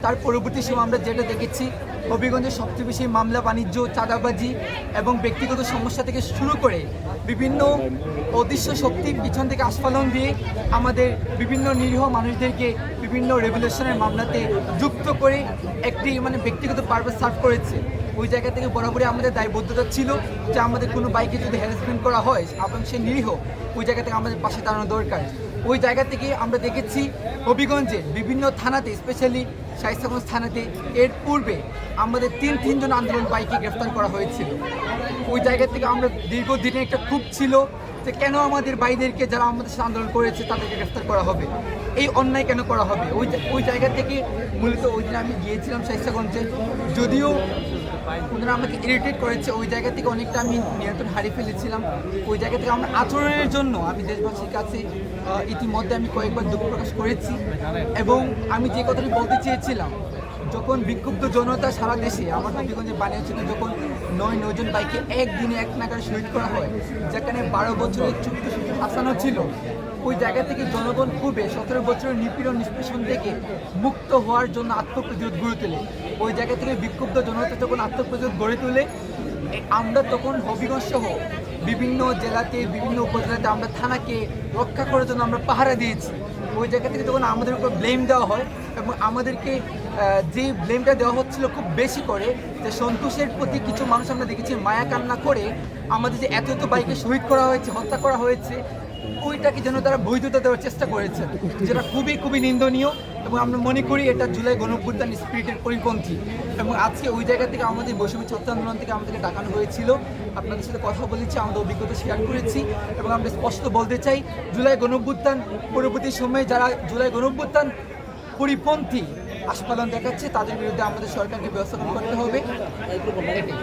তার পরবর্তী সময় আমরা যেটা দেখেছি হবিগঞ্জে সবচেয়ে বেশি মামলা বাণিজ্য, চাঁদাবাজি এবং ব্যক্তিগত সমস্যা থেকে শুরু করে বিভিন্ন অদৃশ্য শক্তির পিছন থেকে আস্ফালন দিয়ে আমাদের বিভিন্ন নিরীহ মানুষদেরকে বিভিন্ন রেভলিউশনের মামলাতে যুক্ত করে একটি ব্যক্তিগত পারপাস সার্ভ করেছে। ওই জায়গা থেকে বরাবরই আমাদের দায়বদ্ধতা ছিল যে আমাদের কোনো বাইকে যদি হ্যারাসমেন্ট করা হয় এবং সে নিরীহ, ওই জায়গা থেকে আমাদের পাশে দাঁড়ানো দরকার। ওই জায়গা থেকে আমরা দেখেছি হবিগঞ্জের বিভিন্ন থানাতে, স্পেশালি শায়েস্তাগঞ্জ থানাতে এর পূর্বে আমাদের তিনজন আন্দোলন বাইকে গ্রেফতার করা হয়েছিল। ওই জায়গা থেকে আমরা দীর্ঘদিনের একটা ক্ষোভ ছিল যে কেন আমাদের ভাইদেরকে যারা আমাদের সাথে আন্দোলন করেছে তাদেরকে গ্রেফতার করা হবে, এই অন্যায় কেন করা হবে। ওই জায়গা থেকে মূলত ওই দিন আমি গিয়েছিলাম শায়েস্তাগঞ্জে, যদিও ওনারা আমাকে ইরিটেট করেছে, ওই জায়গা থেকে অনেকটা আমি নিয়ন্ত্রণ হারিয়ে ফেলেছিলাম। ওই জায়গা থেকে আমার আচরণের জন্য আমি দেশবাসীর কাছে ইতিমধ্যে আমি কয়েকবার দুঃখ প্রকাশ করেছি। এবং আমি যে কথাটি বলতে চেয়েছিলাম, যখন বিক্ষুব্ধ জনতা সারা দেশে আমার হবিগঞ্জে বানিয়েছিল, যখন 9 জন বাইকে একদিনে এক নাগারে শহীদ করা হয়, যেখানে 12 বছরের ছোট্ট শিশু হাসানো ছিল, ওই জায়গা থেকে জনগণ খুবই 17 বছরের নিপীড়ন নিষ্পেষণ থেকে মুক্ত হওয়ার জন্য আত্মপ্রতিরোধ গড়ে তোলে। ওই জায়গা থেকে বিক্ষুব্ধ জনতা যখন আত্মপ্রতিরোধ গড়ে তোলে, আমরা তখন হবিগঞ্জ সহ বিভিন্ন জেলাতে, বিভিন্ন উপজেলাতে আমরা থানাকে রক্ষা করার জন্য আমরা পাহারা দিয়েছি। ওই জায়গা থেকে যখন আমাদের উপর ব্লেম দেওয়া হয় এবং আমাদেরকে যে ব্লেমটা দেওয়া হচ্ছিল খুব বেশি করে, যে সন্তোষের প্রতি কিছু মানুষ আমরা দেখেছি মায়া কান্না করে আমাদের যে এত বাইকে শহীদ করা হয়েছে, হত্যা করা হয়েছে, ওইটাকে যেন তারা বৈধতা দেওয়ার চেষ্টা করেছে, যেটা খুবই নিন্দনীয়। এবং আমরা মনে করি এটা জুলাই গণঅভ্যুত্থান স্পিরিটের পরিপন্থী। এবং আজকে ওই জায়গা থেকে আমাদের বৈষম্য ছাত্র আন্দোলন থেকে আমাদেরকে ডাকানো হয়েছিল, আপনাদের সাথে কথা বলেছি, আমাদের অভিজ্ঞতা শেয়ার করেছি। এবং আমরা স্পষ্ট বলতে চাই, জুলাই গণঅভ্যুত্থান পরবর্তী সময়ে যারা জুলাই গণঅভ্যুত্থান পরিপন্থী আস্ফালন দেখাচ্ছে, তাদের বিরুদ্ধে আমাদের সরকারকে ব্যবস্থা করতে হবে। এটাই।